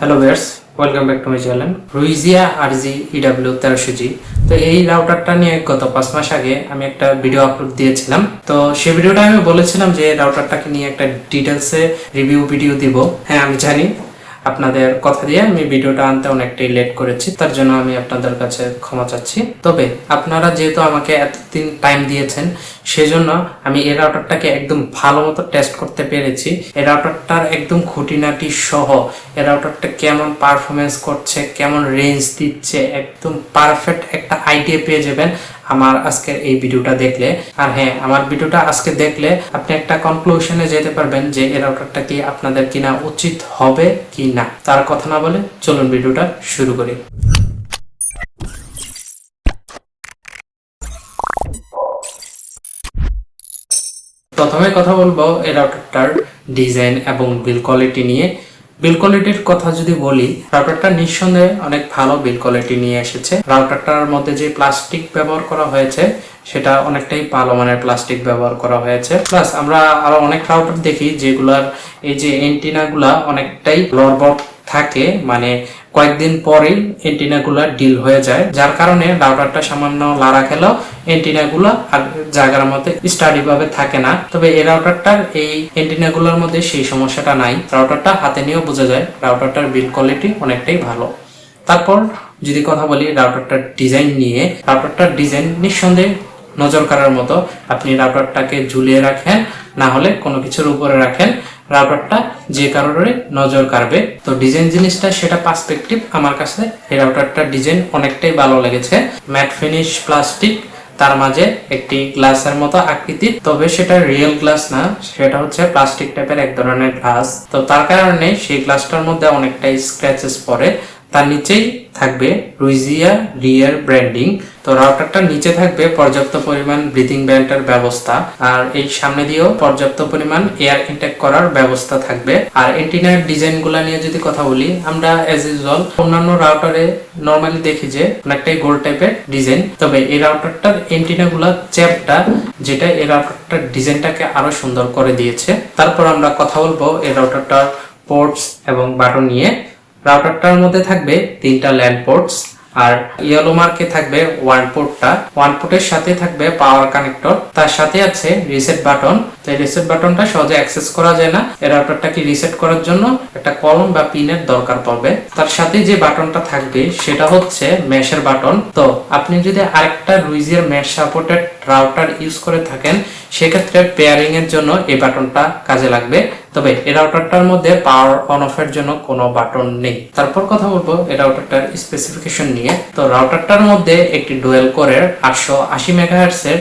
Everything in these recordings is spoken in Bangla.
Hello viewers, welcome back to my channel রুইজিয়া RG EW 1300G। তো এই রাউটারটা নিয়ে গত 5 মাস আগে আমি একটা ভিডিও আপলোড দিয়েছিলাম। তো সেই ভিডিওটা আমি বলেছিলাম যে রাউটারটাকে নিয়ে একটা ডিটেলসে রিভিউ ভিডিও দিব। হ্যাঁ, আমি জানি আপনাদের কথা দিয়ে আমি ভিডিওটা আনতে অনেকটাই লেট করেছি, তার জন্য আমি আপনাদের কাছে ক্ষমা চাচ্ছি। তবে আপনারা যেহেতু আমাকে এতদিন টাইম দিয়েছেন, সেজন্য আমি এই রাউটারটাকে একদম ভালো মতো টেস্ট করতে পেরেছি। এই রাউটারটার একদম খুঁটিনাটি সহ এই রাউটারটা কেমন পারফরমেন্স করছে, কেমন রেঞ্জ দিচ্ছে, একদম পারফেক্ট একটা আইডিয়া পেয়ে যাবেন আমার আজকের এই ভিডিওটা দেখলে। আর হ্যাঁ, আমার ভিডিওটা আজকে দেখলে আপনি একটা কনক্লুশনে যেতে পারবেন যে এই রাউটারটা কি আপনাদের কিনা উচিত হবে কি না। তার কথা না বলে চলুন ভিডিওটা শুরু করি। প্রথমে কথা বলবো এই রাউটারটার ডিজাইন এবং বিল কোয়ালিটি নিয়ে। বিল কোয়ালিটির কথা যদি বলি, রাউটারটা নিঃসন্দেহে অনেক ভালো বিল কোয়ালিটি নিয়ে এসেছে। রাউটারটার মধ্যে যে প্লাস্টিক ব্যবহার করা হয়েছে সেটা অনেকটাই ভালো মানের প্লাস্টিক ব্যবহার করা হয়েছে। প্লাস আমরা আরো অনেক রাউটার দেখি যেগুলার এই যে এন্টিনা গুলা অনেকটাই লড়বড় থাকে, মানে কয়েকদিন পরেই এন্টিনা গুলা ডিল হয়ে যায়, যার কারণে রাউটারটা সামান্য লাড়া খেলেও এন্টিনা গুলা জায়গার মধ্যে স্টাডি ভাবে থাকে না। তবে এই রাউটারটার এই এন্টিনা গুলোর মধ্যে সেই সমস্যাটা নাই। রাউটারটা হাতে নিয়েও বোঝা যায় রাউটারটার বিল্ড কোয়ালিটি অনেকটাই ভালো। তারপর যদি কথা বলি রাউটারটার ডিজাইন নিয়ে, রাউটারটার ডিজাইন নিঃসন্দেহে নজর কাড়ার মতো। আপনি রাউটারটাকে ঝুলিয়ে রাখেন, না হলে কোনো কিছুর উপরে রাখেন, রাউটারটা যে কারণে নজর কাড়বে। তো ডিজাইন জিনিসটা সেটা পার্সপেক্টিভ। আমার কাছে এই রাউটারটার ডিজাইন অনেকটাই ভালো লেগেছে। ম্যাট ফিনিশ প্লাস্টিক, তার মাঝে একটি গ্লাসের মতো আকৃতি, তবে সেটা রিয়েল গ্লাস না, সেটা হচ্ছে প্লাস্টিক টাইপের এক ধরনের গ্লাস। তো তার কারণে সেই গ্লাসটার মধ্যে অনেকটাই স্ক্র্যাচেস পড়ে। তার নিচেই থাকবে রুইজিয়া রিয়ার ব্র্যান্ডিং। তো রাউটারটার নিচে থাকবে পর্যাপ্ত পরিমাণ ব্রিথিং ভেন্টের ব্যবস্থা, আর এই সামনে দিয়েও পর্যাপ্ত পরিমাণ এয়ার ইনটেক করার ব্যবস্থা থাকবে। আর এন্টিনার ডিজাইন গুলা নিয়ে যদি কথা বলি, আমরা এজ ইউজুয়াল অন্যান্য রাউটারে নরমালি দেখি যে অনেকটাই গোল টাইপের ডিজাইন, তবে এই রাউটারটার এন্টিনা গুলা চ্যাপটা, যেটা এই রাউটারটার ডিজাইনটাকে আরো সুন্দর করে দিয়েছে। তারপর আমরা কথা বলবো এই রাউটারটার পোর্টস এবং বাটন নিয়ে। রাউটারটার মধ্যে থাকবে 3টা ল্যান্ড পোর্টস, আর ইয়েলো মার্কে থাকবে 1 পোর্টটা। 1 পোর্টের সাথে থাকবে পাওয়ার কানেক্টর, তার সাথে আছে রিসেট বাটন। তো এই রিসেট বাটনটা সহজে অ্যাক্সেস করা যায় না, এই রাউটারটাকে রিসেট করার জন্য একটা কলম বা পিনের দরকার পড়বে। তার সাথে যে বাটনটা থাকবে সেটা হচ্ছে মেশের বাটন। তো আপনি যদি আরেকটা রুইজিয়ার মেশ সাপোর্টেড রাউটার ইউজ করে থাকেন, সেক্ষেত্রে পেয়ারিং এর জন্য এই বাটনটা কাজে লাগবে। তবে এই রাউটারটার মধ্যে পাওয়ার অন অফ এর জন্য কোনো বাটন নেই। তারপর কথা বলবো এই রাউটারটার স্পেসিফিকেশন নিয়ে। তো রাউটারটার মধ্যে একটি ডুয়েল কোরের 880 মেগাহার্টজ এর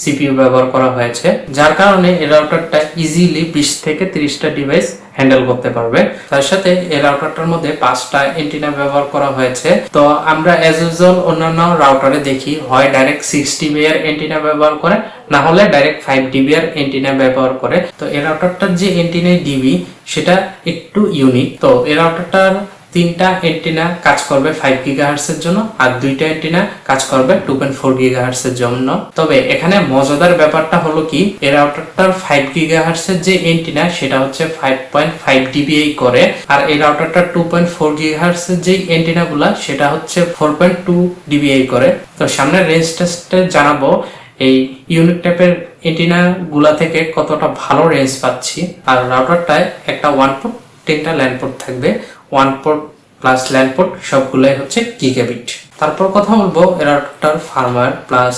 সিপিইউ ব্যবহার করা হয়েছে, যার কারণে এই রাউটারটা ইজিলি 20 থেকে 30টা ডিভাইস হ্যান্ডেল করতে পারবে। তার সাথে এই রাউটারটার মধ্যে 5টা এন্টিনা ব্যবহার করা হয়েছে। তো আমরা এজ ইউজুয়াল অন্যান্য রাউটারে দেখি হয় ডাইরেক্ট 6 ডিবি এর এন্টিনা ব্যবহার করে, না হলে ডাইরেক্ট 5 ডিবি এর এন্টিনা ব্যবহার করে। তো এই রাউটারটার যে এন্টিনা ডিবি সেটা একটু ইউনিক। তো এই রাউটারটার 3টা এন্টিনা কাজ করবে 5 গিগাহার্টজ এর জন্য, আর 2টা এন্টিনা কাজ করবে 2.4 গিগাহার্টজ এর জন্য। তবে এখানে মজাদার ব্যাপারটা হলো কি, এই রাউটারটার 5 গিগাহার্টজ এর যে এন্টিনা সেটা হচ্ছে 5.5 ডিবিএই করে, আর এই রাউটারটার 2.4 গিগাহার্টজ এর যে এন্টিনা গুলা সেটা হচ্ছে 4.2 ডিবিএই করে। তো সামনে রেঞ্জ টেস্টে জানাবো এই ইউনিক টাইপের এন্টিনা গুলা থেকে কতটা ভালো রেঞ্জ পাচ্ছি। আর রাউটারটায় একটা 1 পোর্ট 10টা ল্যান্ড পোর্ট থাকবে, 1 পোর্ট প্লাস ল্যান্ড পোর্ট সবগুলাই হচ্ছে গিগাবিট। তারপর কথা বলবো এই রাউটারটার ফার্মওয়্যার প্লাস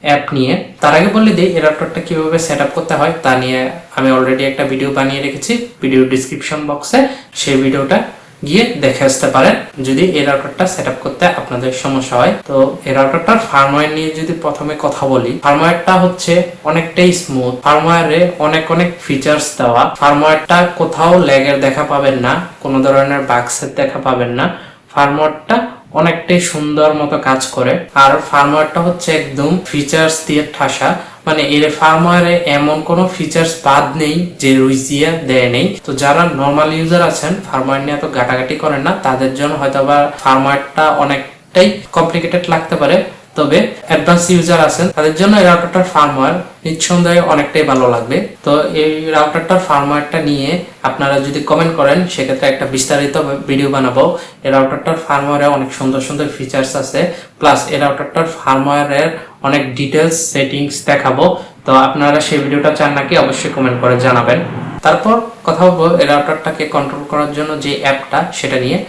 অ্যাপ নিয়ে। তার আগে বলে দিই এই রাউটারটা কিভাবে সেট আপ করতে হয় তা নিয়ে আমি অলরেডি একটা ভিডিও বানিয়ে রেখেছি, ভিডিও ডিসক্রিপশন বক্সে সেই ভিডিওটা গিয়ে দেখে আসতে পারেন যদি এই রাউটারটা সেট আপ করতে আপনাদের সমস্যা হয়। তো এই রাউটারটার ফার্মওয়্যার নিয়ে যদি প্রথমে কথা বলি, ফার্মওয়্যারটা হচ্ছে অনেকটাই স্মুথ। ফার্মওয়্যারে অনেক ফিচার্স দেওয়া। ফার্মওয়্যারটা কোথাও ল্যাগের দেখা পাবেন না, কোনো ধরনের বাগসের দেখা পাবেন না। ফার্মওয়্যারটা অনেকটাই সুন্দর মতো কাজ করে। আর ফার্মওয়্যারটা হচ্ছে একদম ফিচার্স দিয়ে ঠাসা, মানে এর ফার্মওয়্যারে এমন কোনো ফিচার্স বাদ নেই যে রুইজিয়া দেয় নেই। তো যারা নর্মাল ইউজার আছেন, ফার্মওয়্যার নিয়ে এত ঘাটাঘাটি করেন না, তাদের জন্য হয়তো বা ফার্মওয়্যারটা অনেকটাই কমপ্লিকেটেড লাগতে পারে। তবে অ্যাডভান্স ইউজার আছেন তাদের জন্য এই রাউটারটার ফার্মওয়্যার নিঃসন্দেহে অনেকটাই ভালো লাগবে। তো এই রাউটারটার ফার্মওয়্যারটা নিয়ে আপনারা যদি কমেন্ট করেন সেক্ষেত্রে একটা বিস্তারিত ভিডিও বানাবো। এই রাউটারটার ফার্মওয়্যারে অনেক সুন্দর সুন্দর ফিচার্স আছে, প্লাস এই রাউটারটার ফার্মওয়্যারের অনেক ডিটেলস সেটিংস দেখাবো। তো আপনারা সেই ভিডিওটা চান নাকি অবশ্যই কমেন্ট করে জানাবেন। তারপর কথা বলবো এই রাউটারটাকে কন্ট্রোল করার জন্য যে অ্যাপটা সেটা নিয়ে।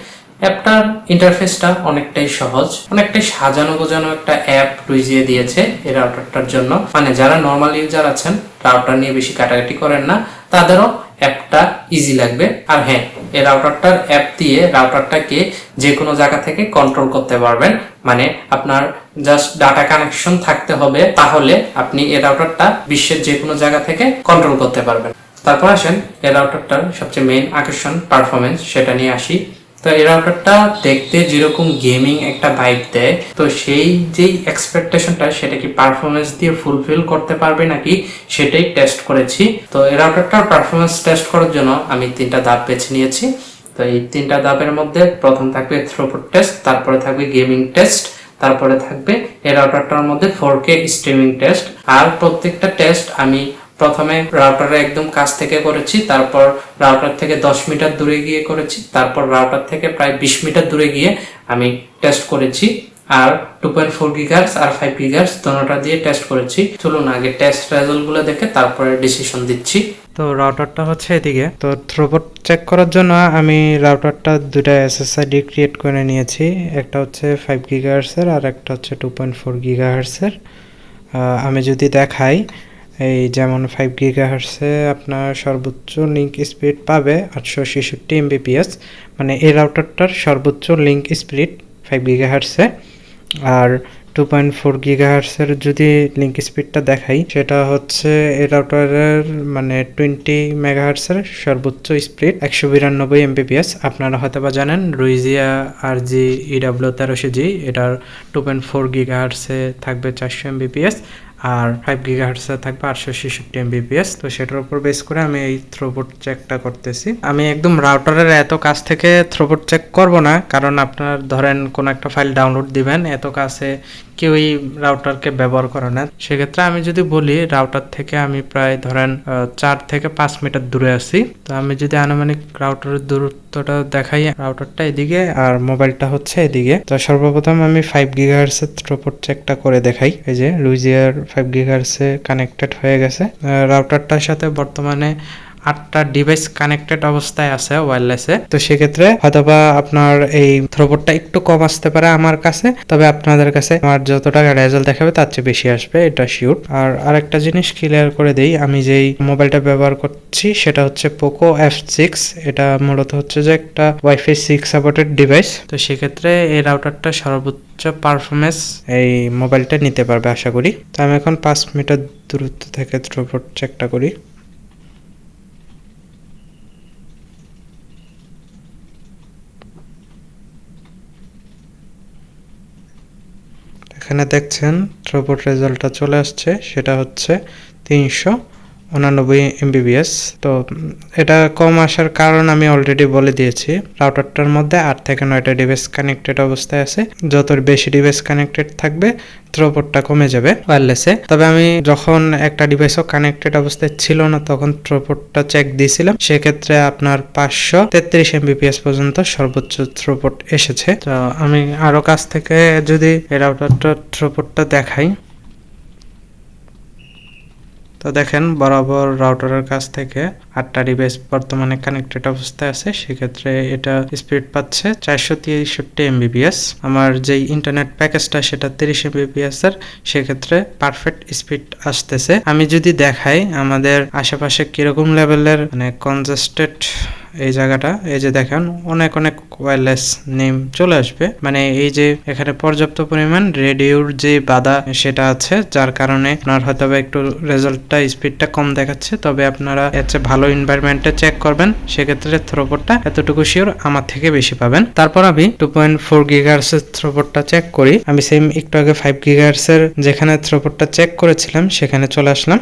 অ্যাপটার ইন্টারফেসটা অনেকটাই সহজ, অনেকটাই সাজানো গোজানো একটা অ্যাপ রুইজিয়ে দিয়েছে এই রাউটারটার জন্য। মানে যারা নর্মাল ইউজার আছেন, রাউটার নিয়ে বেশি কাটাকাটি করেন না, তাদেরও অ্যাপটা ইজি লাগবে। আর হ্যাঁ, এই রাউটারটার অ্যাপ দিয়ে রাউটারটাকে যে কোনো জায়গা থেকে কন্ট্রোল করতে পারবেন। মানে আপনার জাস্ট ডাটা কানেকশন থাকতে হবে, তাহলে আপনি এই রাউটারটা বিশ্বের যে কোনো জায়গা থেকে কন্ট্রোল করতে পারবেন। তারপর আসেন এই রাউটারটার সবচেয়ে মেইন আকর্ষণ পারফরমেন্স, সেটা নিয়ে আসি। তো এই রাউটারটা দেখতে যেরকম গেমিং একটা ভাইব দেয়, তো সেই যেই এক্সপেকটেশনটা সেটা কি পারফরমেন্স দিয়ে ফুলফিল করতে পারবে নাকি সেটাই টেস্ট করেছি। তো এই রাউটারটার পারফরমেন্স টেস্ট করার জন্য আমি 3টা ধাপ বেছে নিয়েছি। তো এই 3টা ধাপের মধ্যে প্রথম থাকবে থ্রুপুট টেস্ট, তারপরে থাকবে গেমিং টেস্ট, তারপরে থাকবে এই রাউটারটার মধ্যে 4K স্ট্রিমিং টেস্ট। আর প্রত্যেকটা টেস্ট আমি প্রথমে রাউটারের একদম কাছ থেকে করেছি, তারপর রাউটার থেকে 10 মিটার দূরে গিয়ে করেছি, তারপর রাউটার থেকে প্রায় 20 মিটার দূরে গিয়ে আমি টেস্ট করেছি। আর 2.4 গিগাহার্টজ আর 5 গিগাহার্টজ দুটোটা দিয়ে টেস্ট করেছি। চলুন আগে টেস্ট রেজাল্টগুলো দেখে তারপরে ডিসিশন দিচ্ছি। তো রাউটারটা হচ্ছে এদিকে। তো থ্রুপুট চেক করার জন্য আমি রাউটারটা দুটা SSID ক্রিয়েট করে নিয়েছি, একটা হচ্ছে 5 গিগাহার্টজের আর একটা হচ্ছে 2.4 গিগাহার্টজের। আমি যদি দেখাই, এই যেমন 5 গিগাহার্টজে আপনার সর্বোচ্চ লিঙ্ক স্পিড পাবে 866 Mbps, মানে এই রাউটারটার সর্বোচ্চ লিঙ্ক স্পিড 5 গিগাহার্টজে। আর 2.4 গিগাহার্টজের যদি লিঙ্ক স্পিডটা দেখাই, সেটা হচ্ছে এই রাউটারের মানে 20 মেগাহার্টজের সর্বোচ্চ স্পিড 192 Mbps। আপনারা হয়তো বা জানেন রুইজিয়া RG EW1300G এটার 2.4 গিগাহার্টজে থাকবে 400 Mbps আর 5 গিগাহার্টজে থাকবে 866 Mbps। তো সেটার উপর বেস করে আমি এই থ্রুপুট চেকটা করতেছি। আমি একদম রাউটারের এত কাছ থেকে থ্রুপুট চেক করব না, কারণ আপনার ধরেন কোন একটা ফাইল ডাউনলোড দিবেন, এত কাছে কেউই রাউটারকে ব্যবহার করে না। সেক্ষেত্রে আমি যদি বলি রাউটার থেকে আমি প্রায় ধরেন 4 থেকে 5 মিটার দূরে আছি। তো আমি যদি আনুমানিক রাউটারের দূরত্বটা দেখাই, রাউটারটা এদিকে আর মোবাইলটা হচ্ছে এদিকে। তো সর্বপ্রথম আমি 5 গিগাহার্টজের থ্রুপুট চেকটা করে দেখাই। এই যে লুইজিয়ার 5 গিগাহার্টজে কানেক্টেড হয়ে গেছে। রাউটারটার সাথে বর্তমানে 8টা ডিভাইস কানেক্টেড অবস্থায় আছে ওয়্যারলেসে। তো সেক্ষেত্রে হয়তোবা আপনার এই থ্রুপুটটা একটু কম আসতে পারে আমার কাছে, তবে আপনাদের কাছে আমার যত টাকা রেজাল্ট দেখাবে তার চেয়ে বেশি আসবে, এটা শিওর। আর আরেকটা জিনিস ক্লিয়ার করে দেই, আমি যেই মোবাইলটা ব্যবহার করছি সেটা হচ্ছে পোকো F6। এটা মূলত হচ্ছে যে একটা ওয়াইফাই 6 সাপোর্টেড ডিভাইস। তো সেক্ষেত্রে এই রাউটারটা সর্বোচ্চ পারফরমেন্স এই মোবাইলটা নিতে পারবে আশা করি। তো আমি এখন 5 মিটার দূরত্ব থেকে থ্রুপুট চেকটা করি। এখানে দেখছেন থ্রুপুট রেজাল্টটা চলে আসছে, সেটা হচ্ছে 389 Mbps। তো এটা কম আসার কারণ আমি অলরেডি বলে দিয়েছি। রাউটারটার মধ্যে 8 থেকে 9টা ডিভাইস কানেক্টেড অবস্থায় আছে, যত বেশি ডিভাইস কানেক্টেড থাকবে থ্রুপুটটা কমে যাবে ওয়্যারলেসে। তবে আমি যখন একটা ডিভাইসও কানেক্টেড অবস্থায় ছিল না তখন থ্রুপুটটা চেক দিয়েছিলাম, সেক্ষেত্রে আপনার 533 Mbps পর্যন্ত সর্বোচ্চ থ্রুপুট এসেছে। তো আমি আরো কাছ থেকে যদি এই রাউটারটা থ্রুপুটটা দেখাই, তো দেখেন বরাবর রাউটারের কাছ থেকে 8টা ডিভাইস বর্তমানে কানেক্টেড অবস্থায় আছে, সেক্ষেত্রে এটা স্পিড পাচ্ছে 463 Mbps। আমার যেই ইন্টারনেট প্যাকেজটা সেটা 30 Mbps এর, সেক্ষেত্রে পারফেক্ট স্পিড আসতেছে। আমি যদি দেখাই আমাদের আশেপাশে কিরকম লেভেলের মানে কনজেস্টেড এই জায়গাটা, এই যে দেখেন অনেক অনেক ওয়্যারলেস নেম চলে আসবে, মানে এই যে এখানে পর্যাপ্ত পরিমাণ রেডিওর যে বাধা সেটা আছে, যার কারণে আপনার হয়তো একটু রেজাল্টটা স্পিডটা কম দেখাচ্ছে। তবে আপনারা এর চেয়ে ভালো এনভায়রনমেন্টে চেক করবেন, সেক্ষেত্রে থ্রুপুটটা এতটুকু শিওর আমার থেকে বেশি পাবেন। তারপর আমি 2.4 গিগাহার্টজের থ্রুপুটটা চেক করি। আমি সেম একটু আগে 5 গিগাহার্টজের যেখানে থ্রুপুটটা চেক করেছিলাম সেখানে চলে আসলাম।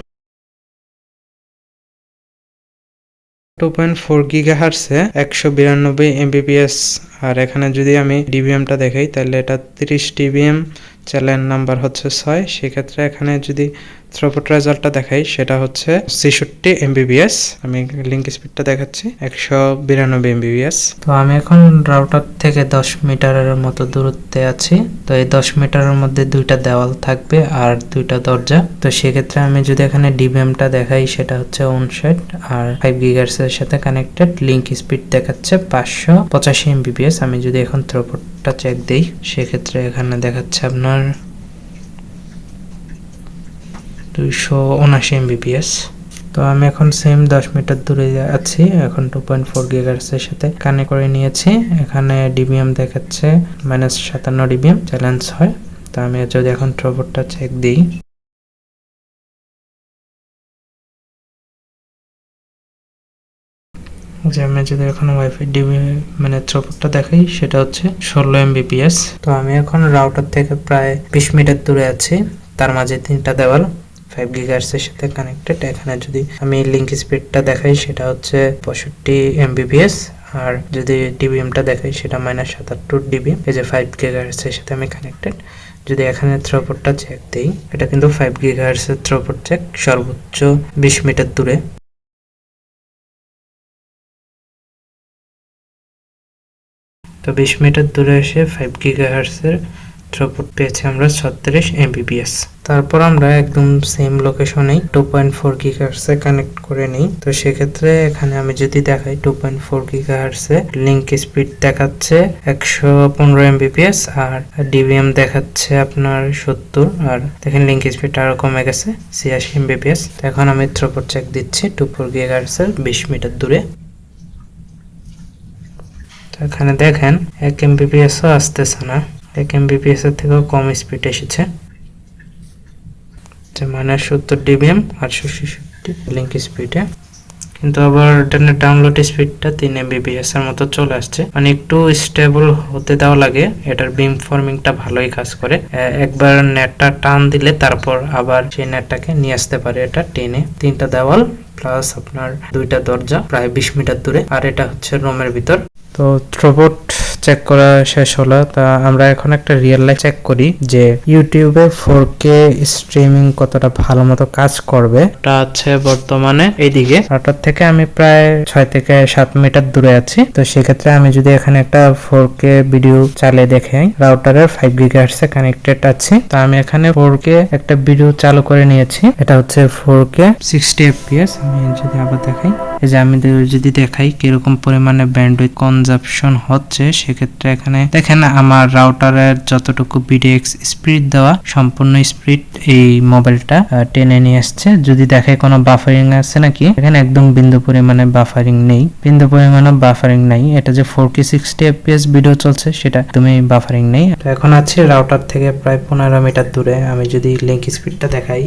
2.4 গিগাহার্টজে 192 Mbps। আর এখানে যদি আমি ডিবিএমটা দেখাই তাহলে এটা 30 dBm চ্যানেল নাম্বার হচ্ছে 6। সেক্ষেত্রে এখানে যদি থ্রুপুট রেজাল্টটা দেখাই সেটা হচ্ছে 66 Mbps। আমি লিঙ্ক স্পিডটা দেখাচ্ছি 192 Mbps। তো আমি এখন রাউটার থেকে 10 মিটারের মতো দূরত্বে আছি। তো এই 10 মিটারের মধ্যে দুইটা দেওয়াল থাকবে আর দুইটা দরজা। তো সেক্ষেত্রে আমি যদি এখানে ডিবিএমটা দেখাই সেটা হচ্ছে 59 আর 5 GHz এর সাথে কানেক্টেড। লিঙ্ক স্পিড দেখাচ্ছে 585 Mbps। আমি যদি এখন থ্রুপুটটা চেক দেই সেক্ষেত্রে এখানে দেখাচ্ছে আপনার 279 Mbps। তো আমি এখন সেম 10 মিটার দূরে আছি। এখন 2.4 GHz এর সাথে কানেক্ট করে নিয়েছি। এখানে ডিবিএম দেখাচ্ছে -57 ডিবিএম চ্যালেঞ্জ হয়। তো আমি যদি এখন থ্রুপুটটা চেক দিই যে আমি যদি এখন ওয়াইফাই ডিবি থ্রুপুটটা দেখাই সেটা হচ্ছে 16 Mbps। তো আমি এখন রাউটার থেকে প্রায় 20 মিটার দূরে আছি। তার মাঝে তিনটা দেওয়াল 5 GHz এর সাথে কানেক্টেড। এখানে যদি আমি লিঙ্ক স্পিডটা দেখাই সেটা হচ্ছে 65 Mbps আর যদি ডিবিএমটা দেখাই সেটা -77 ডিবিএম। এই যে 5 GHz এর সাথে আমি কানেক্টেড। যদি এখানে থ্রুপুটটা চেক দেই এটা কিন্তু 5 GHz এর থ্রুপুট চেক, সর্বোচ্চ 20 মিটার দূরে। তো 20 মিটার দূরে এসে 5 GHz এর থ্রুপুট পেয়েছি আমরা 36 Mbps। তারপর আমরা একদম সেম লোকেশনেই 2.4 GHz এ কানেক্ট করে নিই। তো সেক্ষেত্রে এখানে আমি যদি দেখাই 2.4 GHz এ লিঙ্ক স্পিড দেখাচ্ছে 115 Mbps আর ডিবিএম দেখাচ্ছে আপনার 70 আর দেখেন লিঙ্ক স্পিড আরো কমে গেছে 86 Mbps। তো এখন আমি থ্রুপুট চেক দিচ্ছি 2.4 GHz এর 20 মিটার দূরে। তো এখানে দেখেন 1 Mbps ও আসতেছে না, 1 Mbps এর থেকেও কম স্পিড এসেছে, -70 ডিবিএম 866 লিঙ্ক স্পিডে। কিন্তু আবার ইন্টারনেট ডাউনলোড স্পিডটা 3 Mbps এর মতো চলে আসছে। মানে একটু স্টেবল হতে দেওয়া লাগে। এটার বিম ফর্মিংটা ভালোই কাজ করে। একবার নেটটা টান দিলে তারপর আবার সেই নেটটাকে নিয়ে আসতে পারে এটা টেনে। তিনটা দেওয়াল প্লাস আপনার দুইটা দরজা প্রায় 20 মিটার দূরে আর এটা হচ্ছে রুমের ভিতর। তো থ্রুপুট চেক করা শেষ হলো। তা আমরা এখন একটা রিয়েল লাইফ চেক করি যে ইউটিউবে 4K স্ট্রিমিং কতটা ভালো মতো কাজ করবে। এটা আছে বর্তমানে এইদিকে রাউটার থেকে আমি প্রায় 6 থেকে 7 মিটার দূরে আছি। তো সেক্ষেত্রে আমি যদি এখানে একটা 4K ভিডিও চালিয়ে দেখাই, রাউটারের 5 GHz এ কানেক্টেড আছে। তো আমি এখানে 4K একটা ভিডিও চালু করে নিয়েছি। এটা হচ্ছে 4K 60 fps। আমি যদি আবার দেখাই, এই যে আমি যদি দেখাই কিরকম পরিমাণে ব্যান্ডউইথ কনজাম্পশন হচ্ছে, সেক্ষেত্রে এখানে দেখেন আমার রাউটারের যতটুকু বিডিএক্স স্পিড দেওয়া সম্পূর্ণ স্পিড এই মোবাইলটা টেনে নিয়ে আসছে। যদি দেখাই কোনো বাফারিং আছে নাকি, এখানে একদম বিন্দু পরিমাণে বাফারিং নেই, বিন্দু পরিমাণে বাফারিং নাই। এটা যে 4K 60 fps ভিডিও চলছে সেটা একদমই বাফারিং নেই। এখন আছে রাউটার থেকে প্রায় 15 মিটার দূরে। আমি যদি লিঙ্ক স্পিডটা দেখাই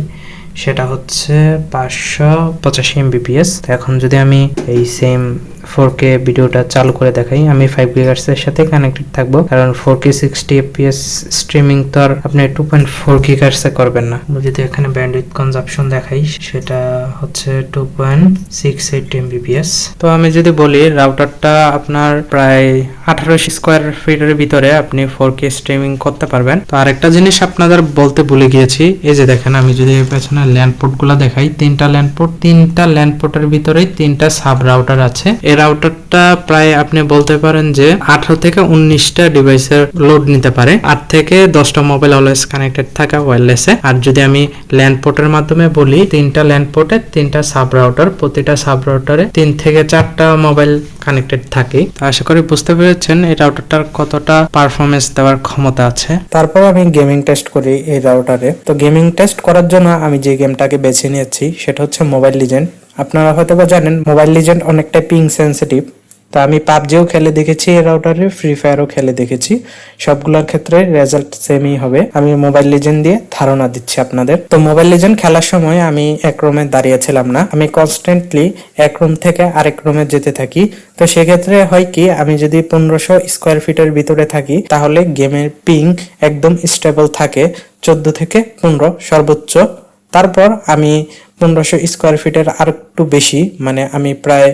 সেটা হচ্ছে 585 Mbps। এখন যদি আমি এই সেম 4K ভিডিওটা চালু করে দেখাই, আমি 5 GHz এর সাথে কানেক্টেড থাকবো, কারণ 4K 60 fps স্ট্রিমিং তো আর আপনি 2.4 GHz এ করবেন না। যদি এখানে ব্যান্ডউইথ কনজাম্পশন দেখাই সেটা হচ্ছে 2.68 Mbps। তো আমি যদি বলি রাউটারটা আপনার প্রায় 18 স্কয়ার ফিটের ভিতরে আপনি 4K স্ট্রিমিং করতে পারবেন। তো আরেকটা জিনিস আপনাদের বলতে ভুলে গিয়েছি, এই যে দেখেন আমি যদি পেছনে ল্যান্ড পোর্টগুলো দেখাই, তিনটা ল্যান্ড পোর্টের ভিতরে তিনটা সাব রাউটার আছে। এই রাউটারটা প্রায় আপনি বলতে পারেন যে 18 থেকে 19টা ডিভাইসের লোড নিতে পারে, 8 থেকে 10টা মোবাইল অলওয়েজ কানেক্টেড থাকে ওয়্যারলেসে। আর যদি আমি ল্যান্ড পোর্টের মাধ্যমে বলি, তিনটা ল্যান্ড পোর্টে তিনটা সাব রাউটার, প্রতিটা সাব রাউটারে 3 থেকে 4টা মোবাইল কানেক্টেড থাকে। তো আশা করি বুঝতে পেরেছেন এই রাউটারটার কতটা পারফরমেন্স দেওয়ার ক্ষমতা আছে। তারপর আমি গেমিং টেস্ট করি এই রাউটারে। তো গেমিং টেস্ট করার জন্য আমি যে গেমটাকে বেছে নিয়েছি সেটা হচ্ছে মোবাইল লিজেন্ড। আপনারা হয়তো বা জানেন মোবাইল লিজেন্ড অনেকটা পিং সেন্সিটিভ। তো আমি পাবজিও খেলে দেখেছি এই রাউটারে, ফ্রি ফায়ারও খেলে দেখেছি, সবগুলোর ক্ষেত্রে রেজাল্ট সেমই হবে। আমি মোবাইল লিজেন্ড দিয়ে ধারণা দিচ্ছি আপনাদের। তো মোবাইল লিজেন্ড খেলার সময় আমি এক রুমে দাঁড়িয়েছিলাম না, আমি কনস্ট্যান্টলি এক রুম থেকে আরেক রুমে যেতে থাকি। তো সেক্ষেত্রে হয় কি, আমি যদি 1500 স্কোয়ার ফিটের ভিতরে থাকি তাহলে গেমের পিং একদম স্টেবল থাকে 14 থেকে 15 সর্বোচ্চ। তারপর আমি 1500 স্কোয়ার ফিটের আর একটু বেশি, মানে আমি প্রায়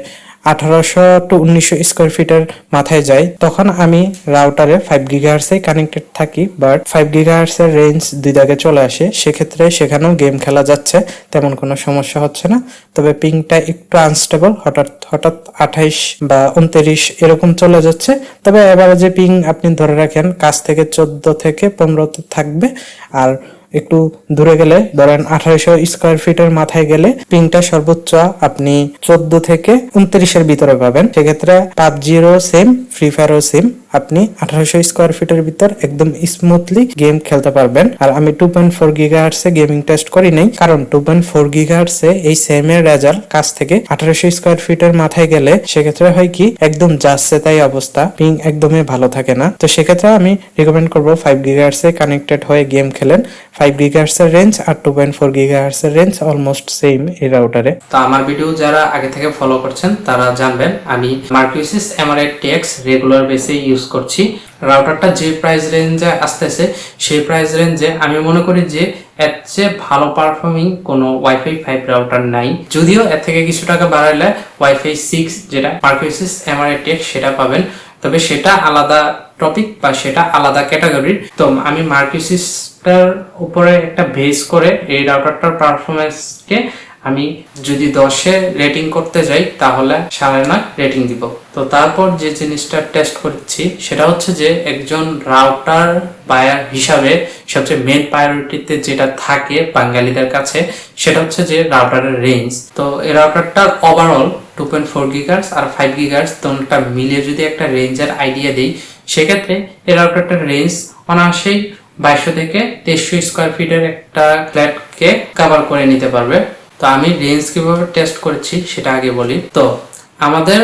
1800 to 1900 স্কোয়ার ফিটের মাথায় যাই, তখন আমি রাউটারে 5 গিগাহার্টসে কানেক্টেড থাকি, বাট 5 গিগাহার্টসের রেঞ্জ 2 দাগে চলে আসে। সেক্ষেত্রে সেখানেও গেম খেলা যাচ্ছে, তেমন কোনো সমস্যা হচ্ছে না। তবে পিংটা একটু আনস্টেবল, হঠাৎ হঠাৎ 28 বা 29 এরকম চলে যাচ্ছে। তবে এভারেজে পিং আপনি ধরে রাখেন কাছ থেকে 14 থেকে 15 থাকবে। আর একটু দূরে গেলে ধরেন 1800 স্কোয়ার ফিটের মাথায় গেলে পিংটা সর্বোচ্চ আপনি 14 থেকে 29 ভিতরে পাবেন। সেক্ষেত্রে পাবজিরও সেম, ফ্রি ফায়ারও সেম, আপনি 1800 স্কোয়ার ফিটের ভিতর একদম স্মুথলি গেম খেলতে পারবেন। আর আমি 2.4 গিগাহার্টসে গেমিং টেস্ট করি নাই, কারণ 2.4 গিগাহার্টসে এই সেম এর রেজাল্ট কাছ থেকে 1800 স্কোয়ার ফিটের মাথায় গেলে সেক্ষেত্রে হয় কি একদম যাচ্ছে তাই অবস্থা, পিং একদমই ভালো থাকে না। তো সেক্ষেত্রে আমি রিকমেন্ড করবো 5 গিগাহার্টসে কানেক্টেড হয়ে গেম খেলেন। 5 গিগাহার্টসের রেঞ্জ আর 2.4 গিগাহার্টসের রেঞ্জ অলমোস্ট সেম এই রাউটারে। তো আমার ভিডিও যারা আগে থেকে ফলো করছেন তারা জানবেন আমি মার্কিউসিস এমআরআই টেক্স রেগুলার বেসে ইউজ করছি। রাউটারটা যে প্রাইস রেঞ্জে আসতেছে সেই প্রাইস রেঞ্জে আমি মনে করি যে এর চেয়ে ভালো পারফর্মিং কোনো ওয়াইফাই 5 রাউটার নাই। যদিও এর থেকে কিছু টাকা বাড়াইলে ওয়াইফাই 6 যেটা মার্কিউসিস এমআরআই টেক্স সেটা পাবেন, তবে সেটা আলাদা টপিক বা সেটা আলাদা ক্যাটাগরির। তো আমি মার্কিউসিসটার উপরে একটা বেস করে এই রাউটারটার পারফরমেন্সকে আমি যদি 10-এ রেটিং করতে যাই তাহলে 9.5 রেটিং দিব। তো তারপর যে জিনিসটা টেস্ট করছি সেটা হচ্ছে যে একজন রাউটার বায়ার হিসাবে সবচেয়ে মেন প্রায়োরিটিতে যেটা থাকে বাঙালিদের কাছে সেটা হচ্ছে যে রাউটারের রেঞ্জ। তো এই রাউটারটার ওভারঅল 2.4 গিগাহার্টজ আর 5 গিগাহার্টজ দুটোটা মিলিয়ে যদি একটা রেঞ্জের আইডিয়া দিই, সেক্ষেত্রে এই রাউটারটার রেঞ্জ অনায়াসেই 2200 থেকে 2300 স্কোয়ার ফিটের একটা ফ্ল্যাটকে কভার করে নিতে পারবে। তো আমি রেঞ্জ কিভাবে টেস্ট করেছি সেটা আগে বলি। তো আমাদের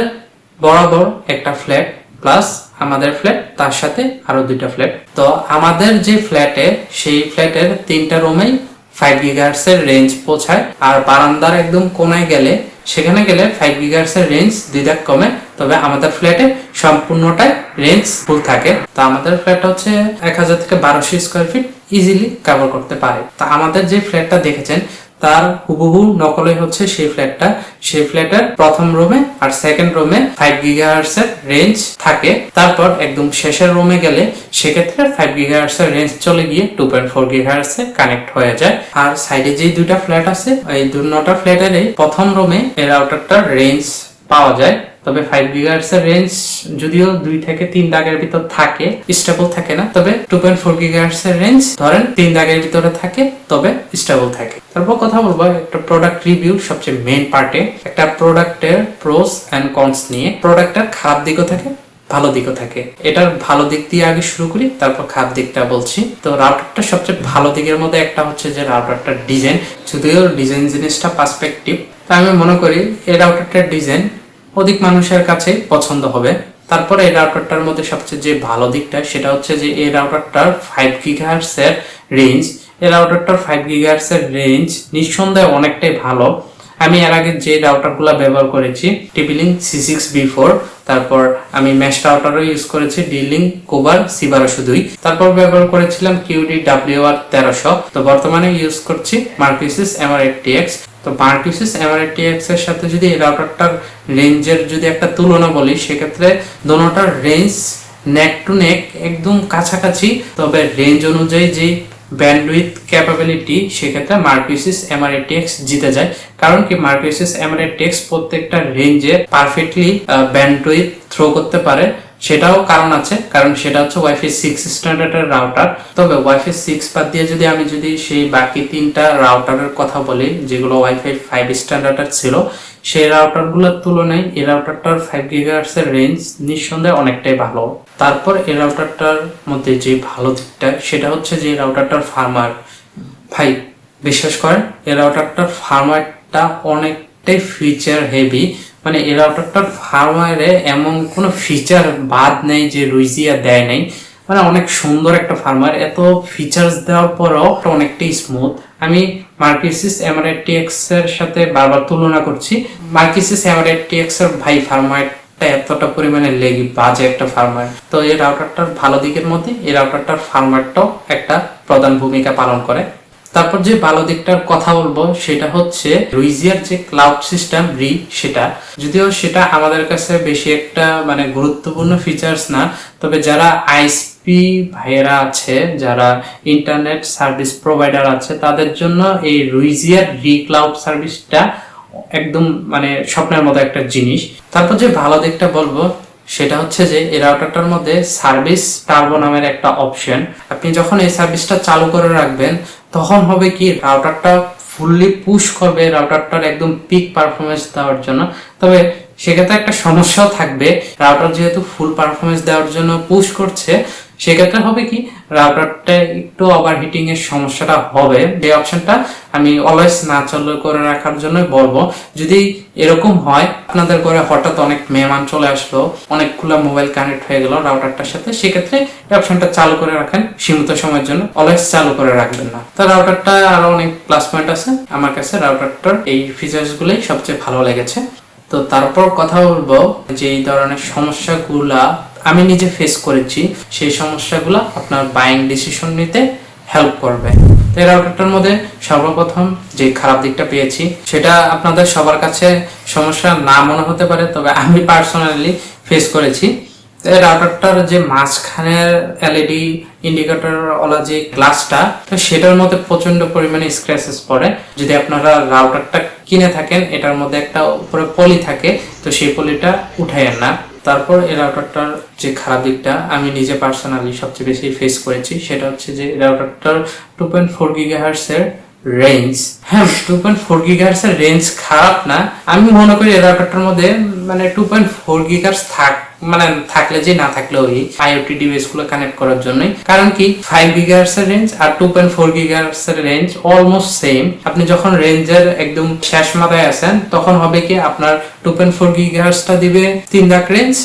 বরাবর একটা ফ্ল্যাট প্লাস আমাদের ফ্ল্যাট, তার সাথে আরো 2টা ফ্ল্যাট। তো আমাদের যে ফ্ল্যাটে সেই ফ্ল্যাটের 3টা রুমেই 5 গিগাহার্টজের রেঞ্জ পৌঁছায়, আর বারান্দার একদম কোনায় গেলে সেখানে গেলে 5 গিগাহার্টজের রেঞ্জ 2 দাগ কমে। তবে আমাদের ফ্ল্যাটে সম্পূর্ণটাই রেঞ্জ ফুল থাকে। তো আমাদের ফ্ল্যাট হচ্ছে 1000 থেকে 1200 স্কোয়ার ফিট ইজিলি কভার করতে পারে। তা আমাদের যে ফ্ল্যাটটা দেখেছেন তার হুবহু নকলই হচ্ছে সেই ফ্ল্যাটটা। সেই ফ্ল্যাটের প্রথম রুমে আর সেকেন্ড রুমে 5 গিগাহার্টজের রেঞ্জ থাকে। তারপর একদম শেষের রুমে গেলে সেক্ষেত্রে 5 গিগাহার্টজের রেঞ্জ চলে গিয়ে 2.4 গিগাহার্টজে কানেক্ট হয়ে যায়। আর সাইডে যে 2টা ফ্ল্যাট আছে এই 2টা ফ্ল্যাটের প্রথম রুমে এই রাউটারটার রেঞ্জ পাওয়া যায়। তবে 5 গিগাহার্টজের রেঞ্জ যদিও 2 থেকে 3 দাগের ভিতর থাকে, স্টেবল থাকে না। তবে 2.4 গিগাহার্টজের রেঞ্জ ধরেন 3 দাগের ভিতরে থাকে, তবে স্টেবল থাকে। তারপর কথা বলবো একটা প্রোডাক্ট রিভিউ সবচেয়ে মেইন পার্টে, একটা প্রোডাক্টের প্রোস এন্ড কনস নিয়ে। প্রোডাক্টের খারাপ দিকও থাকে, ভালো দিকও থাকে। এটার ভালো দিক দিয়ে আগে শুরু করি, তারপর খারাপ দিকটা বলছি। তো রাউটারটা সবচেয়ে ভালো দিকের মধ্যে একটা হচ্ছে যে রাউটারটার ডিজাইন। যদিও ডিজাইন জিনিসটা পার্সপেক্টিভ, তা আমি মনে করি এই রাউটারটার ডিজাইন অধিক মানুষের কাছে পছন্দ হবে। তারপরে এই রাউটারটার মধ্যে সবচেয়ে যে ভালো দিকটা সেটা হচ্ছে যে এই রাউটারটার 5 গিগাহার্টজের রেঞ্জ। এই রাউটারটার 5 গিগাহার্টজের রেঞ্জ নিঃসন্দেহে অনেকটাই ভালো। আমি এর আগে যে রাউটারগুলো ব্যবহার করেছি TP-Link C6B4, তারপর আমি মেশ রাউটারও ইউজ করেছি D-Link Cover C1202, তারপর ব্যবহার করেছিলাম QD WR1300। তো বর্তমানে ইউজ করছি মার্কিউসিস এমআরআই টেক্স। তো মার্কিউসিস এমআরআই টেক্স এর সাথে যদি এই রাউটারটার রেঞ্জের যদি একটা তুলনা বলি, সেক্ষেত্রে দোনোটার রেঞ্জ নেক টু নেক একদম কাছাকাছি। তবে রেঞ্জ অনুযায়ী যে ব্যান্ডউইথ ক্যাপাবিলিটি সেক্ষেত্রে মার্কিউসিস এমআরআই টেক্স জিতে যায়। কারণ কি মার্কিউসিস এমআরআই টেক্স প্রত্যেকটা রেঞ্জে পারফেক্টলি ব্যান্ডউইথ থ্রো করতে পারে। সেটাও কারণ আছে, কারণ সেটা হচ্ছে ওয়াইফাই 6 স্ট্যান্ডার্ডের রাউটার। তবে ওয়াইফাই 6 বাদ দিয়ে যদি আমি সেই বাকি 3টা রাউটারের কথা বলি যেগুলো ওয়াইফাই 5 স্ট্যান্ডার্ডের ছিল, সেই রাউটারগুলোর তুলনায় এই রাউটারটার 5 গিগাহার্টজের রেঞ্জ নিঃসন্দেহে অনেকটাই ভালো। তারপর এই রাউটারটার মধ্যে যে ভালো দিকটা সেটা হচ্ছে যে এই রাউটারটার ফার্মওয়্যার। ভাই বিশ্বাস করেন এই রাউটারটার ফার্মওয়্যারটা অনেকটাই ফিচার হেভি। মানে এই রাউটারটার ফার্মওয়্যারে এমন কোনো ফিচার বাদ নেই যে রুইজিয়া দেয় নাই। মানে অনেক সুন্দর একটা ফার্মওয়্যার, এত ফিচার্স দেওয়ার পরেও অনেকটাই স্মুথ। আমি মার্কিউসিস এমআরআই টেক্স এর সাথে বারবার তুলনা করছি। মার্কিউসিস এমআরআই টেক্স এর ভাই ফার্মওয়্যারটা এতটা পরিমাণে লেগি বাজে একটা ফার্মওয়্যার। তো এই রাউটারটার ভালো দিকের মধ্যে এই রাউটারটার ফার্মওয়্যারটাও একটা প্রধান ভূমিকা পালন করে। তারপর যে ভালো দিকটার কথা বলবো সেটা হচ্ছে রুইজিয়ার যে ক্লাউড সিস্টেম সেটা, যদিও সেটা আমাদের কাছে বেশি একটা মানে গুরুত্বপূর্ণ ফিচার্স না, তবে যারা আইএসপি ভাইয়েরা আছে, যারা ইন্টারনেট সার্ভিস প্রোভাইডার আছে, তাদের জন্য এই রুইজিয়ার ক্লাউড সার্ভিসটা একদম মানে স্বপ্নের মতো একটা জিনিস। তারপর যে ভালো দিকটা বলবো সেটা হচ্ছে যে এই রাউটারটার মধ্যে সার্ভিস টার্বো নামের একটা অপশন, আপনি যখন এই সার্ভিসটা চালু করে রাখবেন তখন হবে কি রাউটারটা ফুললি পুশ করবে রাউটারটার একদম পিক পারফরমেন্স দেওয়ার জন্য। তবে সেক্ষেত্রে একটা সমস্যাও থাকবে, রাউটার যেহেতু ফুল পারফরমেন্স দেওয়ার জন্য পুশ করছে, সেক্ষেত্রে হবে কি রাউটারটা একটু ওভারহিটিং এর সমস্যাটা হবে। এই অপশনটা আমি অলওয়েজ না চালু করে রাখার জন্য বলবো। যদি এরকম হয় আপনাদের ঘরে হঠাৎ অনেক মেহমান চলে আসলো, অনেকগুলো মোবাইল কানেক্ট হয়ে গেল রাউটারটার সাথে, সেক্ষেত্রে এই অপশনটা চালু করে রাখেন সীমিত সময়ের জন্য, অলওয়েজ চালু করে রাখবেন না। তো রাউটারটা আরো অনেক প্লাস পয়েন্ট আছে, আমার কাছে রাউটারটার এই ফিচার্স গুলোই সবচেয়ে ভালো লেগেছে। তো তারপর কথা বলবো যে এই ধরনের সমস্যাগুলা আমি নিজে ফেস করেছি, সেই সমস্যাগুলো আপনার বাইং ডিসিশন নিতে হেল্প করবে। তো এই রাউটারটার মধ্যে সর্বপ্রথম যে খারাপ দিকটা পেয়েছি সেটা আপনাদের সবার কাছে সমস্যা না মনে হতে পারে, তবে আমি পার্সোনালি ফেস করেছি। এই রাউটারটার যে মাঝখানের এলইডি ইন্ডিকেটর ওলা যে গ্লাসটা, তো সেটার মধ্যে প্রচন্ড পরিমাণে স্ক্র্যাচেস পড়ে। যদি আপনারা রাউটারটা কিনে থাকেন, এটার মধ্যে একটা উপরে পলি থাকে, তো সেই পলিটা উঠাইয়েন না। তারপর এই রাউটারটার যে খারাপ দিকটা আমি নিজে পার্সোনালি সবচেয়ে বেশি ফেস করেছি সেটা হচ্ছে যে রাউটারটার 2.4 গিগাহার্টজ এর রেঞ্জ। হ্যাঁ, 2.4 গিগাহার্টজ এর রেঞ্জ খারাপ না, আমি মনে করি এই রাউটারটার মধ্যে মানে 2.4 গিগাহার্টজ থাকলে যে না থাকলে ওই আইওটি ডিভাইস গুলো কানেক্ট করার জন্যই। কারণ কি 5 গিগাহার্টজ এর রেঞ্জ আর 2.4 গিগাহার্টজ এর রেঞ্জ অলমোস্ট সেম। আপনি যখন রেঞ্জের একদম শেষ মাথায় আছেন তখন হবে কি আপনার 2.4 গিগাহার্টজটা দিবে 3 দাগ রেঞ্জ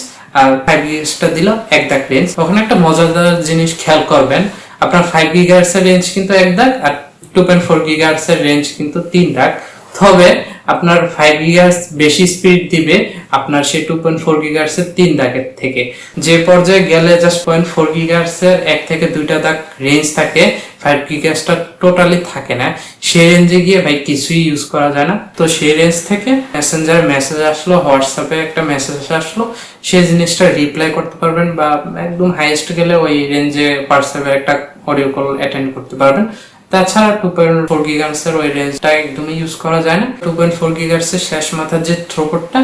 আর 5 গিগাহার্টজটা দিল 1 দাগ রেঞ্জ। তখন একটা মজাদার জিনিস খেয়াল করবেন, আপনার 5 গিগাহার্টজ এর রেঞ্জ কিন্তু 1 দাগ আর 2.4 গিগাহার্টজ এর রেঞ্জ কিন্তু 3 দাগ। তবে আপনার 5 গিগাহার্টজ বেশি স্পিড দিবে আপনার সেই 2.4 গিগাহার্টজ এর 3 দাগের থেকে। যে পর্যায়ে গেলে জাস্ট 0.4 গিগাহার্টজ এর 1 থেকে 2টা দাগ রেঞ্জ থাকে, 5 গিগাহার্টজটা টোটালি থাকে না। সেই রেঞ্জে গিয়ে ভাই কিছুই ইউজ করা যায় না। তো সেই রেঞ্জ থেকে মেসেঞ্জারে মেসেজ আসলো, হোয়াটসঅ্যাপে একটা মেসেজ আসলো, সেই জিনিসটা রিপ্লাই করতে পারবেন, বা একদম হাইয়েস্ট গেলে ওই রেঞ্জে হোয়াটসঅ্যাপে একটা অডিও কল অ্যাটেন্ড করতে পারবেন। তাছাড়া 2.4 গিগাহার্টজ এর ওই রেঞ্জটা একদমই ইউজ করা যায় না। 2.4 গিগাহার্টজ এর শেষ মাথার যে থ্রুপুটটা,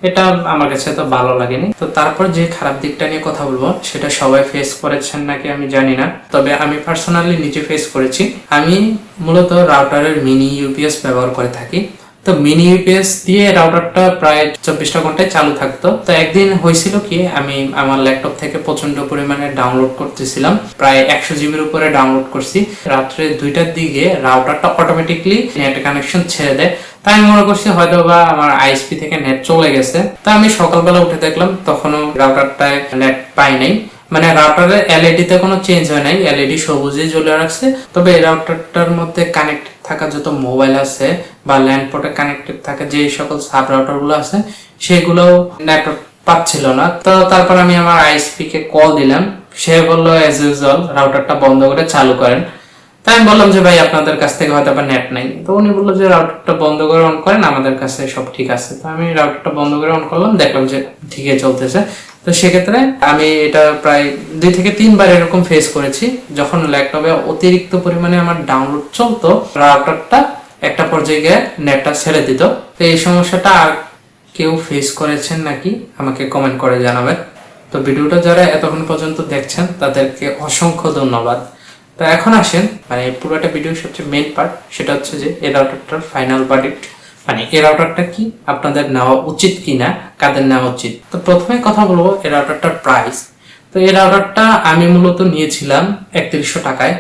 এটা আমার কাছে তো ভালো লাগেনি। তো তারপর যে খারাপ দিকটা নিয়ে কথা বলবো সেটা সবাই ফেস করেছেন নাকি আমি জানি না, তবে আমি পার্সোনালি নিজে ফেস করেছি। আমি মূলত রাউটারের মিনি ইউপিএস ব্যবহার করে থাকি। তো মিনি ইউপিএস দিয়ে রাউটারটা প্রায় 24টা ঘন্টায় চালু থাকতো। তো একদিন হয়েছিল কি, আমি আমার ল্যাপটপ থেকে প্রচন্ড পরিমাণে ডাউনলোড করতেছিলাম, প্রায় 100 জিবির উপরে ডাউনলোড করছি। রাত্রে 2টার দিকে রাউটারটা অটোমেটিকলি নেট কানেকশন ছেড়ে দেয়। তাই আমি মনে করছি হয়তো বা আমার আইএসপি থেকে নেট চলে গেছে। তা আমি সকালবেলা উঠে দেখলাম তখনও রাউটারটায় নেট পাই নাই, মানে রাউটারের এলইডি তে কোনো চেঞ্জ হয় নাই, এলইডি সবুজে জ্বলে রাখছে। তবে এই রাউটারটার মধ্যে কানেক্টেড থাকা যত মোবাইল আছে বা ল্যান্ড পোর্টে কানেক্টেড থাকা যে সকল সাব রাউটার গুলো আছে সেগুলো নেটওয়ার্ক পাচ্ছিল না। তো তারপর আমি আমার আইএসপি কে কল দিলাম, সে বললো এজ ইউজুয়াল রাউটারটা বন্ধ করে চালু করেন। তাই আমি বললাম যে ভাই আপনাদের কাছ থেকে হয়তো আবার নেট নাই। তো উনি বললো যে রাউটারটা বন্ধ করে অন করেন, আমাদের কাছে সব ঠিক আছে। তো আমি রাউটারটা বন্ধ করে অন করলাম, দেখলাম যে ঠিকই চলতেছে। তো সেক্ষেত্রে আমি এটা প্রায় 2 থেকে 3 বার এরকম ফেস করেছি, যখন ল্যাপটপে অতিরিক্ত পরিমাণে আমার ডাউনলোড চলতো, রাউটারটা একটা পর্যায়ে গিয়ে নেটটা ছেড়ে দিত। তো এই সমস্যাটা আর কেউ ফেস করেছেন নাকি আমাকে কমেন্ট করে জানাবেন। তো ভিডিওটা যারা এতক্ষণ পর্যন্ত দেখছেন তাদেরকে অসংখ্য ধন্যবাদ। তো এখন আসেন মানে পুরোটা ভিডিওর সবচেয়ে মেইন পার্ট, সেটা হচ্ছে যে এই রাউটারটার ফাইনাল ভার্ডিক্ট, মানে এই রাউটারটা কি আপনাদের নেওয়া উচিত কিনা, কাদের নেওয়া উচিত। তো প্রথমে কথা বলবো এই রাউটারটার প্রাইস। তো এই রাউটারটা আমি মূলত নিয়েছিলাম 3100 টাকায়।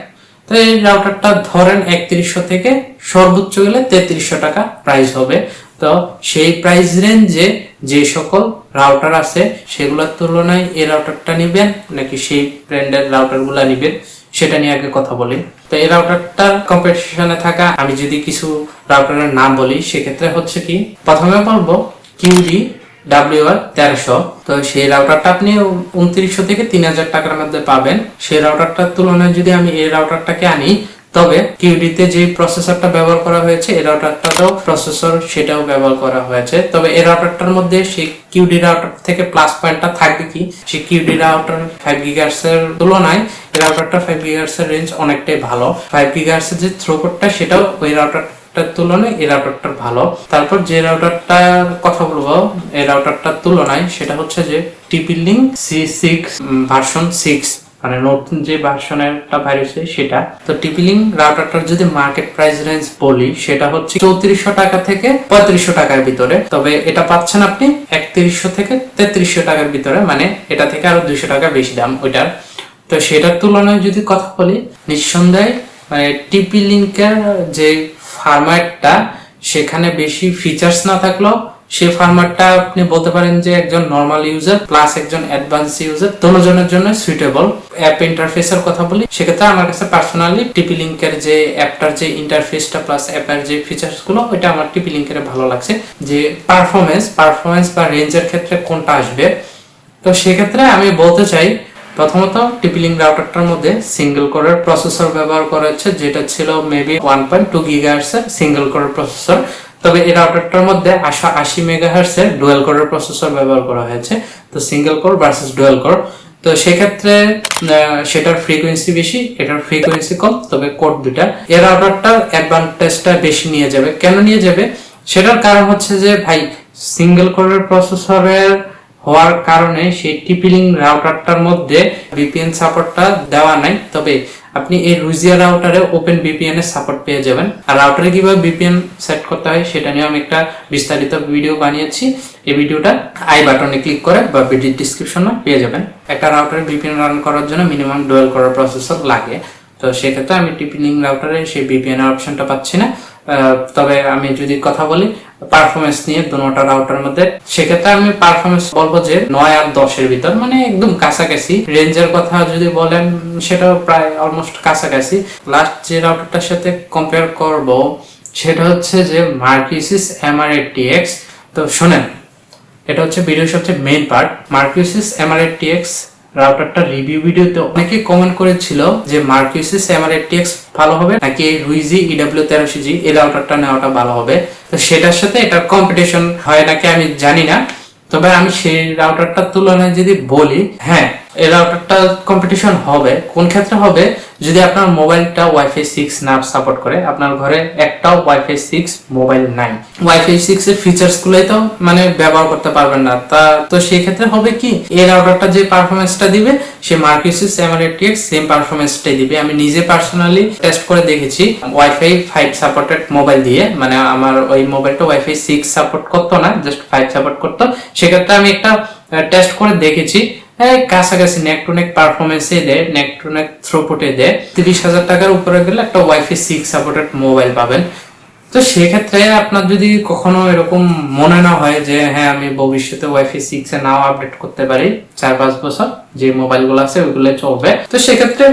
তো এই রাউটারটা ধরেন 3100 থেকে সর্বোচ্চ গেলে 3300 টাকা প্রাইস হবে। তো সেই প্রাইস রেঞ্জে যে সকল রাউটার আছে সেগুলোর তুলনায় এই রাউটারটা নেবেন নাকি সেই ব্র্যান্ডের রাউটারগুলো নেবেন, সেটা নিয়ে আগে কথা বলি। তো এই রাউটারটার কম্পিটিশনে থাকা আমি যদি কিছু রাউটারের নাম বলি, সেক্ষেত্রে হচ্ছে কি প্রথমে বলবো কিউডি WR1300। তো সেই রাউটারটা আপনি 2900 থেকে 3000 টাকার মধ্যে পাবেন। সেই রাউটারটার তুলনায় যদি আমি এই রাউটারটাকে আনি তবে কিউডিতে যে প্রসেসরটা ব্যবহার করা হয়েছে এই রাউটারটারও প্রসেসর সেটাও ব্যবহার করা হয়েছে। তবে এই রাউটারটার মধ্যে সেই কিউডি রাউটার থেকে প্লাস পয়েন্টটা থাকবে কি, সেই কিউডি রাউটার 5 GHz এর তুলনায় এই রাউটারটা 5 GHz এর রেঞ্জ অনেকটাই ভালো। 5 GHz এর যে থ্রুপুটটা সেটাও ওই রাউটারটার তুলনায় এই রাউটারটার ভালো। তারপর যে রাউটারটার কথা বলবো এই রাউটারটার তুলনায় সেটা হচ্ছে যে TP-Link C6 ভার্সন 6, মানে নতুন যে ভার্সনেরটা বাইর হয়েছে সেটা। তো TP-Link রাউটারটার যদি মার্কেট প্রাইস রেঞ্জ বলি সেটা হচ্ছে 3400 টাকা থেকে 3500 টাকার ভিতরে। তবে এটা পাচ্ছেন আপনি 3100 থেকে 3300 টাকার ভিতরে, মানে এটা থেকে আরো 200 টাকা বেশি দাম ওইটার। তো সেটার তুলনায় যদি কথা বলি নিঃসন্দেহে মানে TP-Link এর যে ফরম্যাটটা সেখানে বেশি ফিচার্স না থাকলেও সেই ফরম্যাটটা আপনি বলতে পারেন যে একজন নরমাল ইউজার প্লাস একজন অ্যাডভান্স ইউজার দুজনের জন্য সুইটেবল। অ্যাপ ইন্টারফেসের কথা বলি সেক্ষেত্রে আমার কাছে পার্সোনালি TP-Link এর যে অ্যাপটার যে ইন্টারফেসটা প্লাস অ্যাপের যে ফিচার্স গুলো ওইটা আমার TP-Link এর ভালো লাগছে। যে পারফরমেন্স বা রেঞ্জের ক্ষেত্রে কোনটা আসবে, তো সেক্ষেত্রে আমি বলতে চাই প্রথমত TP-Link রাউটারটার মধ্যে সিঙ্গেল কোরের প্রসেসর ব্যবহার করা হচ্ছে, যেটা ছিল মেবি 1.2 GHz এর সিঙ্গেল কোরের প্রসেসর। তবে এই রাউটারটার মধ্যে 80 MHz এর ডুয়াল কোরের প্রসেসর ব্যবহার করা হয়েছে। তো single core versus dual core, তো সেক্ষেত্রে সেটার ফ্রিকোয়েন্সি বেশি, এটার ফ্রিকোয়েন্সি কম, তবে কোড দুটা। এই রাউটারটার অ্যাডভান্টেজটা বেশি নিয়ে যাবে। কেন নিয়ে যাবে সেটার কারণ হচ্ছে যে ভাই সিঙ্গেল কোরের প্রসেসরের হওয়ার কারণে সেই TP-Link রাউটারটার মধ্যে VPN সাপোর্টটা দেওয়া নাই। তবে আপনি এই রুজিয়া রাউটারে ওপেন VPN এর সাপোর্ট পেয়ে যাবেন। আর রাউটারে কিভাবে VPN সেট করতে হয় সেটা নিয়ে আমি একটা বিস্তারিত ভিডিও বানিয়েছি। এই ভিডিওটা আই বাটনে ক্লিক করে বা ভিডিও ডেসক্রিপশনে পেয়ে যাবেন। একটা রাউটারে VPN রান করার জন্য মিনিমাম ডুয়াল কোরের প্রসেসর লাগে। তো সেক্ষেত্রে আমি TP-Link রাউটারে সেই VPN এর অপশনটা পাচ্ছি না। তবে আমি যদি কথা বলি পারফরমেন্স নিয়ে দুটোটা রাউটারের মধ্যে, সেক্ষেত্রে আমি পারফরমেন্স বলবো যে 9 আর 10 এর ভিতর, মানে একদম কাছাকাছি। রেঞ্জের কথা যদি বলেন সেটাও প্রায় অলমোস্ট কাছাকাছি। লাস্ট যে রাউটারটার সাথে কম্পেয়ার করব সেটা হচ্ছে যে মার্কিউসিস MR8TX। তো শুনেন, এটা হচ্ছে ভিডিওর সবচেয়ে মেইন পার্ট। মার্কিউসিস MR8TX রাউটারটা রিভিউ ভিডিওতে অনেকে কমেন্ট করেছিল যে মার্কিউসিস MR8TX ভালো হবে নাকি রুইজি EW1300G এই রাউটারটা নেওয়াটা ভালো হবে। তো সেটার সাথে এটার কম্পিটিশন হয় নাকি আমি জানি না, তবে আমি সেই রাউটারটার তুলনায় যদি বলি হ্যাঁ এই রাউটারটা কম্পিটিশন হবে। কোন ক্ষেত্রে হবে, যদি আপনার মোবাইলটা ওয়াইফাই 6 না সাপোর্ট করে, আপনার ঘরে একটাও ওয়াইফাই 6 মোবাইল নাই, ওয়াইফাই 6 এর ফিচার্স গুলোই তো মানে ব্যবহার করতে পারবেন না। তো সেই ক্ষেত্রে হবে কি এই রাউটারটা যে পারফরমেন্সটা দিবে সে মার্কিউসিস MR8TX সেম পারফরমেন্সটাই দিবে। আমি নিজে পার্সোনালি টেস্ট করে দেখেছি ওয়াইফাই 5 সাপোর্টেড মোবাইল দিয়ে, মানে আমার ওই মোবাইলটা ওয়াইফাই 6 সাপোর্ট করতো না, জাস্ট 5 সাপোর্ট করতো। সেক্ষেত্রে আমি একটা টেস্ট করে দেখেছি কাছাকাছি নেক টু নেক পারফরমেন্সে দেয়, নেক টু নেক থ্রুপুটে দেয়। 30,000 টাকার উপরে গেলে একটা ওয়াইফাই 6 সাপোর্টেড মোবাইল পাবেন। তো সেক্ষেত্রে আপনার যদি কখনো এরকম মনে না হয় যে হ্যাঁ আমি ভবিষ্যতে ওয়াইফাই 6 এ নাও আপডেট করতে পারি, 4-5 বছর যে মোবাইলগুলো আছে ওইগুলো চলবে, তো সেক্ষেত্রে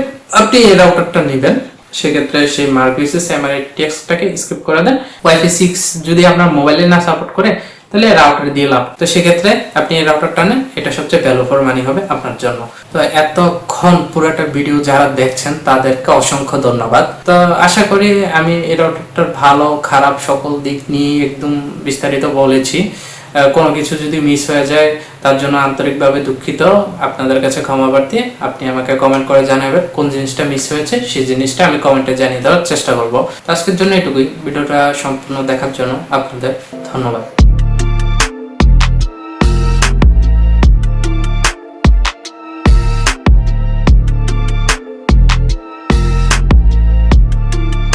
আপনি এই রাউটারটা নেবেন। সেক্ষেত্রে সেই মার্কিউসিস MR8TX টাকে স্কিপ করে দেন। ওয়াইফাই 6 যদি আপনার মোবাইলে না সাপোর্ট করে তাহলে রাউটার দিয়ে লাভ। তো সেক্ষেত্রে আপনি এই রাউটারটা নেন, এটা সবচেয়ে ভ্যালু ফর মানি হবে আপনার জন্য। তো এতক্ষণ পুরোটা ভিডিও যারা দেখছেন তাদেরকে অসংখ্য ধন্যবাদ। তো আশা করি আমি এই রাউটারটার ভালো খারাপ সকল দিক নিয়ে একদম বিস্তারিত বলেছি। কোনো কিছু যদি মিস হয়ে যায় তার জন্য আন্তরিকভাবে দুঃখিত, আপনাদের কাছে ক্ষমা প্রার্থী। আপনি আমাকে কমেন্ট করে জানাবেন কোন জিনিসটা মিস হয়েছে, সেই জিনিসটা আমি কমেন্টে জানিয়ে দেওয়ার চেষ্টা করব। আজকের জন্য এটুকুই। ভিডিওটা সম্পূর্ণ দেখার জন্য আপনাদের ধন্যবাদ।